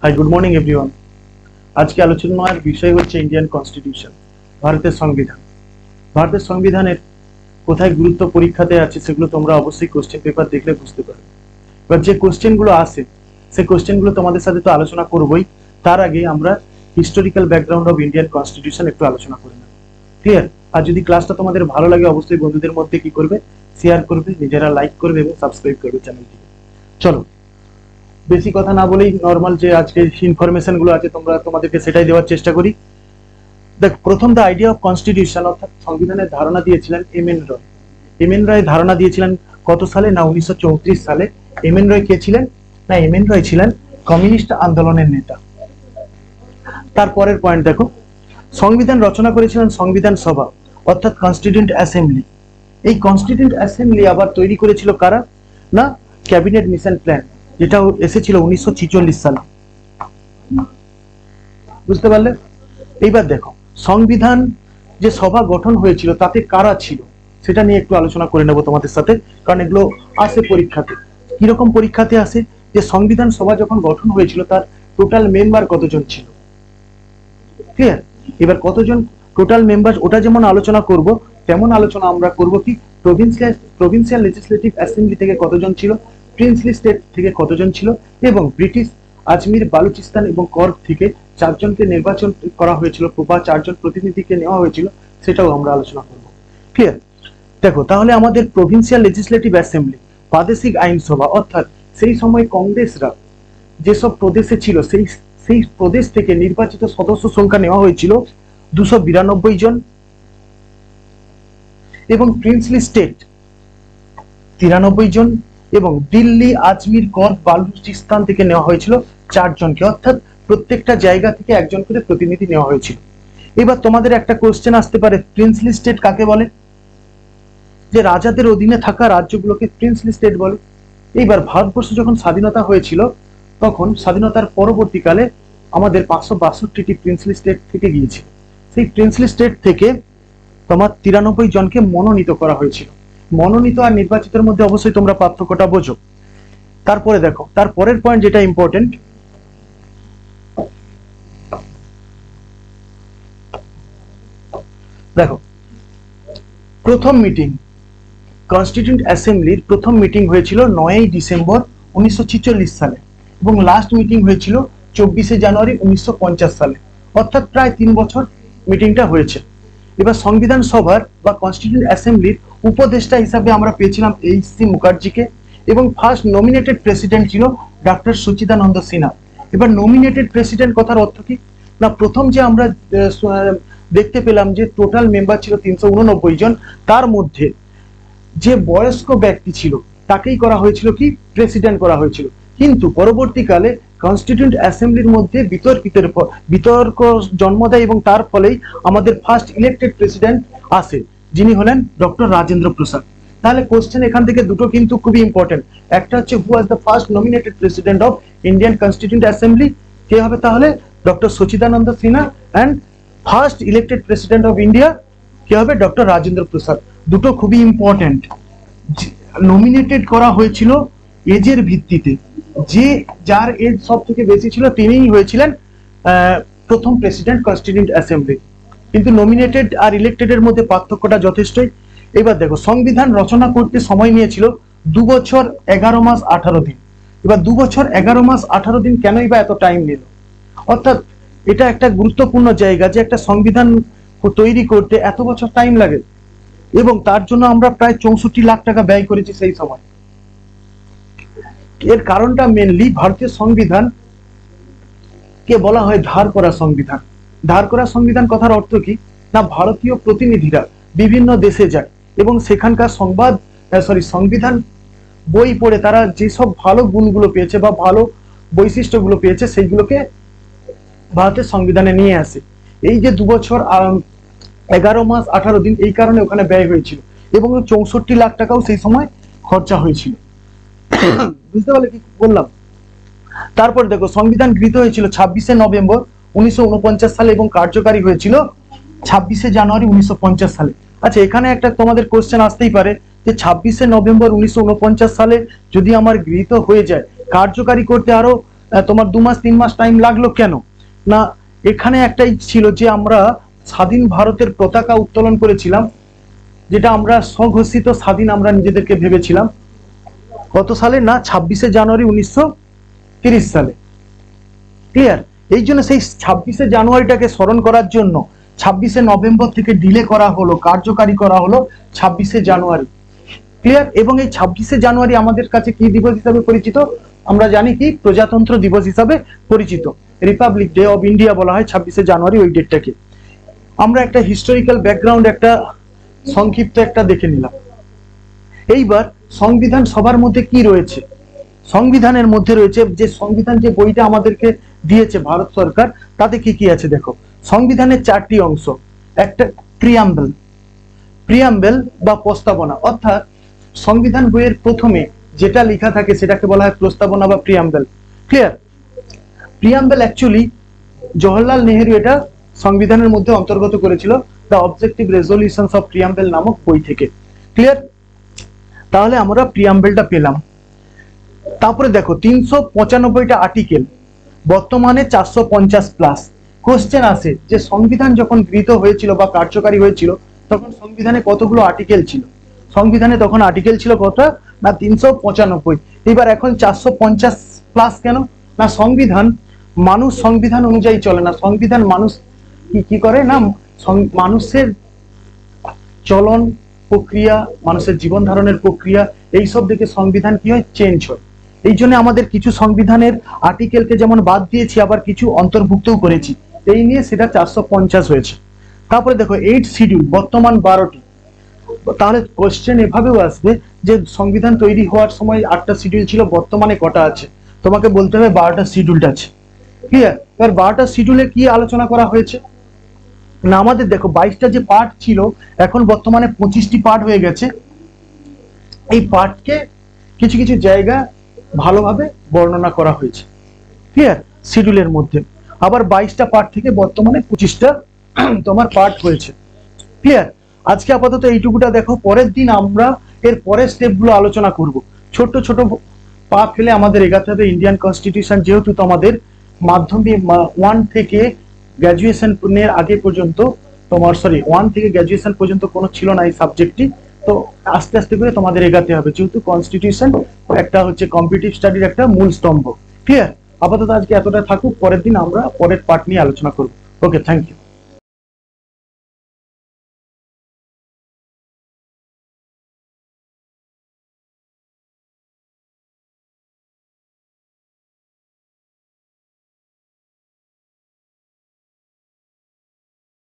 High good morning everyone. आज के आलोचनार विषय होच्छे इंडियन कन्स्टिट्यूशन, भारतेर संविधान। भारतेर संविधानेर कोथाय गुरुत्व परीक्षाते आछे सेगुलो तोमरा अवश्यई कोश्चेन पेपर देखले बुझते पारबे। एबार जे कोश्चेनगुलो आछे सेई कोश्चेनगुलो तोमादेर साथे तो आलोचना करबई, तार आगे आमरा historical background of Indian constitution एकटु आलोचना करे नेब। क्लियर? আর যদি ক্লাসটা তোমাদের ভালো লাগে অবশ্যই বন্ধুদের মধ্যে কি করবে, শেয়ার করবে, নিজেরা লাইক করবে এবং সাবস্ক্রাইব করবে চ্যানেলটিকে। চলো বেশি কথা না বলেই নরমাল যে আজকে ইনফরমেশন গুলো আছে তোমাদেরকে সেটাই দেওয়ার চেষ্টা করি। দেখ, প্রথম দ্য আইডিয়া অফ কনস্টিটিউশন অর্থাৎ সংবিধানের ধারণা দিয়েছিলেন এমএন রয়। এমএন রয় ধারণা দিয়েছিলেন কত সালে? না 1934 সালে। এমএন রয় কে ছিলেন? না এমএন রয় ছিলেন কমিউনিস্ট আন্দোলনের নেতা। তারপরের পয়েন্ট দেখো, সংবিধান রচনা করেছিলেন সংবিধান সভা অর্থাৎ কনস্টিটিউয়েন্ট অ্যাসেম্বলি। এই কনস্টিটিউয়েন্ট অ্যাসেম্বলি আবার তৈরি করেছিল কারা? না ক্যাবিনেট মিশন প্ল্যান, যেটা এসেছিল 1946 সালে। বুঝতে পারলে? এইবার দেখো সংবিধান যে সভা গঠন হয়েছিল তাতে কারা ছিল সেটা নিয়ে একটু আলোচনা করে নেব তোমাদের সাথে, কারণ এগুলো আসে পরীক্ষাতে। কিরকম পরীক্ষাতে আসে? যে সংবিধান সভা যখন গঠন হয়েছিল তার টোটাল মেম্বার কতজন ছিল। ক্লিয়ার? এবার কতজন টোটাল মেম্বার ওটা যেমন আলোচনা করব তেমন আলোচনা আমরা করব কি প্রভিন্সিয়াল লেজিসলেটিভ অ্যাসেম্বলি থেকে কতজন ছিল, প্রিন্সলি স্টেট থেকে কতজন ছিল, এবং ব্রিটিশ আজমির, বালুচিস্তান এবং কর্গ থেকে 4 জনকে নির্বাচন করা হয়েছিল বা 4 জন প্রতিনিধিকে নেওয়া হয়েছিল, সেটাও আমরা আলোচনা করব। ক্লিয়ার? দেখো তাহলে আমাদের প্রভিন্সিয়াল লেজিসলেটিভ অ্যাসেম্বলি প্রাদেশিক আইনসভা অর্থাৎ সেই সময় কংগ্রেসরা যেসব প্রদেশে ছিল সেই প্রদেশ থেকে নির্বাচিত সদস্য সংখ্যা নেওয়া হয়েছিল 292 জন, এবং প্রিন্সলি স্টেট 93 জন, এবং দিল্লি, আজমির, কর্গ, বালুচিস্তান থেকে নেওয়া হয়েছিল 4 জনকে, অর্থাৎ প্রত্যেকটা জায়গা থেকে একজন করে প্রতিনিধি নেওয়া হয়েছিল। এবার তোমাদের একটা কোশ্চেন আসতে পারে, প্রিন্সলি স্টেট কাকে বলে? যে রাজাদের অধীনে থাকা রাজ্যগুলোকে প্রিন্সলি স্টেট বলে। এইবার ভারতবর্ষ যখন স্বাধীনতা হয়েছিল তখন স্বাধীনতার পরবর্তীকালে আমাদের 562টি প্রিন্সলি স্টেট থেকে গিয়েছে। সেই প্রিন্সলি স্টেট থেকে তোমার 93 জনকে মনোনীত করা হয়েছিল। মনোনীত আর নির্বাচিতের মধ্যে অবশ্যই তোমরা পার্থক্যটা বোঝো। তারপরে দেখো তারপরের পয়েন্ট যেটা ইম্পর্টেন্ট, দেখো প্রথম মিটিং কনস্টিটিউয়েন্ট অ্যাসেম্বলির প্রথম মিটিং হয়েছিল 9ই ডিসেম্বর 1946 সালে এবং লাস্ট মিটিং হয়েছিল 24শে জানুয়ারি 1950 সালে, অর্থাৎ প্রায় 3 বছর মিটিংটা হয়েছে। এবার সংবিধান সভার বা কনস্টিটিউয়েন্ট অ্যাসেম্বলির উপদেষ্টা হিসাবে আমরা পেয়েছিলাম এইচ.সি. মুখার্জিকে, এবং ফার্স্ট নমিনেটেড প্রেসিডেন্ট ছিল ডক্টর সচিদানন্দ সিনহা। এবার নমিনেটেড প্রেসিডেন্ট কথার অর্থ কি? না প্রথম যে আমরা দেখতে পেলাম যে টোটাল মেম্বার ছিল 389 জন, তার মধ্যে যে বয়স্ক ব্যক্তি ছিল তাকেই করা হয়েছিল কি প্রেসিডেন্ট করা হয়েছিল। কিন্তু পরবর্তীকালে কনস্টিটিউয়েন্ট অ্যাসেম্বলির মধ্যে বিতর্ক জন্ম দেয় এবং তার ফলেই আমাদের ফার্স্ট ইলেক্টেড প্রেসিডেন্ট আসে, যিনি হলেন ডক্টর রাজেন্দ্র প্রসাদ। তাহলে কোশ্চেন এখান থেকে দুটো কিন্তু খুবই ইম্পর্টেন্ট। একটা হচ্ছে who was the first nominated president of Indian Constituent Assembly, কে হবে তাহলে? Doctor Sachidananda Sinha. And first elected president of India কে হবে? ডক্টর রাজেন্দ্র প্রসাদ। দুটো খুবই ইম্পর্টেন্ট। নমিনেটেড করা হয়েছিল এজের ভিত্তিতে, যে যার এজ সব থেকে বেশি ছিল তিনিই হয়েছিলেন প্রথম প্রেসিডেন্ট কনস্টিটিউয়েন্ট অ্যাসেম্বলি। কিন্তু নমিনেটেড আর ইলেক্টেডের মধ্যে পার্থক্যটা যথেষ্টই। এবার দেখো সংবিধান রচনা করতে সময় নিয়েছিল 2 বছর 11 মাস 18 দিন। এবার 2 বছর 11 মাস 18 দিন কেনই বা এত টাইম নিল? অর্থাৎ এটা একটা গুরুত্বপূর্ণ জায়গা যে একটা সংবিধান তৈরি করতে এত বছর টাইম লাগে, এবং তার জন্য আমরা প্রায় 64 লাখ টাকা ব্যয় করেছি সেই সময়। এর কারণটা মেনলি ভারতীয় সংবিধান কে বলা হয় ধার করা সংবিধান। ধার করা সংবিধান কথার অর্থ কি? না ভারতীয় প্রতিনিধিরা বিভিন্ন দেশে যায় এবং সেখানকার সংবিধান বই পড়ে তারা যেসব ভালো গুণগুলো পেয়েছে বা ভালো বৈশিষ্ট্যগুলো পেয়েছে সেইগুলোকে ভারতের সংবিধানে নিয়ে আসে। এই যে 2 বছর 11 মাস 18 দিন এই কারণে ওখানে ব্যয় হয়েছিল, এবং 64 লাখ টাকাও সেই সময় খরচা হয়েছিল। বুঝতে পারলে কি বললাম? তারপর দেখো সংবিধান গৃহীত হয়েছিল 26শে নভেম্বর 1949 সালে এবং কার্যকারী হয়েছিল 26শে জানুয়ারি 1950 সালে। আচ্ছা এখানে একটা তোমাদের কোশ্চেন আসতেই পারে যে 26শে নভেম্বর 1949 সালে যদি আমার গৃহীত হয়ে যায়, কার্যকারী করতে আরো তোমার 2 মাস 3 মাস টাইম লাগলো কেন না? এখানে একটাই ছিল যে আমরা স্বাধীন ভারতের পতাকা উত্তোলন করেছিলাম, যেটা আমরা স্বঘোষিত স্বাধীন আমরা নিজেদেরকে ভেবেছিলাম। কত সালে না 26শে জানুয়ারি 1930 সালে। ক্লিয়ার? এই জন্য সেই 26শে জানুয়ারিটাকে স্মরণ করার জন্য 26শে নভেম্বর থেকে ডিলে করা হলো, কার্যকারী করা হলো 26শে জানুয়ারি। ক্লিয়ার? এবং এই 26শে জানুয়ারি আমাদের কাছে কি দিবস হিসাবে পরিচিত? আমরা জানি কি প্রজাতন্ত্র দিবস হিসাবে পরিচিত। রিপাবলিক ডে অফ ইন্ডিয়া বলা হয় 26শে জানুয়ারি ওই ডেটটাকে। আমরা একটা হিস্টোরিক্যাল ব্যাকগ্রাউন্ড একটা সংক্ষিপ্ত একটা দেখে নিলাম। এইবার সংবিধান সবার মধ্যে কি রয়েছে? সংবিধানের মধ্যে রয়েছে যে সংবিধান যে বইটা আমাদেরকে দিয়েছে ভারত সরকার, তাতে কি কি আছে দেখো। সংবিধানের 4টি অংশ। একটা প্রিয়াম্বেল বা প্রস্তাবনা, অর্থাৎ সংবিধান বইয়ের প্রথমে যেটা লেখা থাকে সেটাকে বলা হয় প্রস্তাবনা বা preamble. Clear? Preamble actually Jawaharlal Nehru এটা সংবিধানের মধ্যে অন্তর্গত করেছিল the objective resolutions of preamble নামক বই থেকে। ক্লিয়ার? তাহলে আমরা প্রিয়াম্বেলটা পেলাম। তারপরে দেখো 395টা আর্টিকেল, বর্তমানে 450 প্লাস। কোশ্চেন আসে যে সংবিধান যখন গৃহীত হয়েছিল বা কার্যকারী হয়েছিল তখন সংবিধানে কতগুলো আর্টিকেল ছিল? সংবিধানে তখন আর্টিকেল ছিল কত না 395। এবার এখন 450 প্লাস কেন না? সংবিধান অনুযায়ী চলে না। সংবিধান মানুষ কি করে না, মানুষের চলন প্রক্রিয়া, মানুষের জীবন ধারণের প্রক্রিয়া, এইসব দেখে সংবিধান কি হয়, চেঞ্জ হয়। এই জন্য আমাদের কিছু সংবিধানের আর্টিকেলকে যেমন বাদ দিয়েছি, আবার কিছু অন্তর্ভুক্তও করেছি। এই নিয়ে সেটা 450 হয়েছে। তারপরে দেখো 8 শিডিউল, বর্তমান 12টি। তাহলে কোশ্চেন এভাবেও আসবে যে সংবিধান তৈরি হওয়ার সময় 8টা শিডিউল ছিল, বর্তমানে কটা আছে? তোমাকে বলতে হবে 12টা শিডিউলটা আছে। ক্লিয়ার? এবার 12টা শিডিউলে কি আলোচনা করা হয়েছে না, আমাদের দেখো 22টা যে পার্ট ছিল এখন বর্তমানে 25টি পার্ট হয়ে গেছে। এই পার্টকে কিছু কিছু জায়গা ভালোভাবে বর্ণনা করা হয়েছে। ক্লিয়ার? শিডিউলের মধ্যে আবার 22টা পার্ট থেকে বর্তমানে 25টা তোমার পার্ট হয়েছে। ক্লিয়ার? আজকে আপাতত এইটুকুটা দেখো, পরের দিন আমরা এর পরের স্টেপগুলো আলোচনা করব। ছোট ছোট পা ফেলে আমাদের এগাতে হবে ইন্ডিয়ান কনস্টিটিউশন, যেহেতু তোমাদের মাধ্যমিক 1 থেকে গ্র্যাজুয়েশনের আগে পর্যন্ত তোমার 1 থেকে গ্র্যাজুয়েশন পর্যন্ত কোনো ছিল না এই সাবজেক্টটি। তো আস্তে আস্তে করে তোমাদের এগাতে হবে, যেহেতু কনস্টিটিউশন একটা হচ্ছে কম্পিটিটিভ স্টাডির একটা মূল স্তম্ভ। ক্লিয়ার? আপাতত আজকে এতটা থাকুক, পরের দিন আমরা পরের পার্ট নিয়ে আলোচনা করব। ওকে, থ্যাংক ইউ।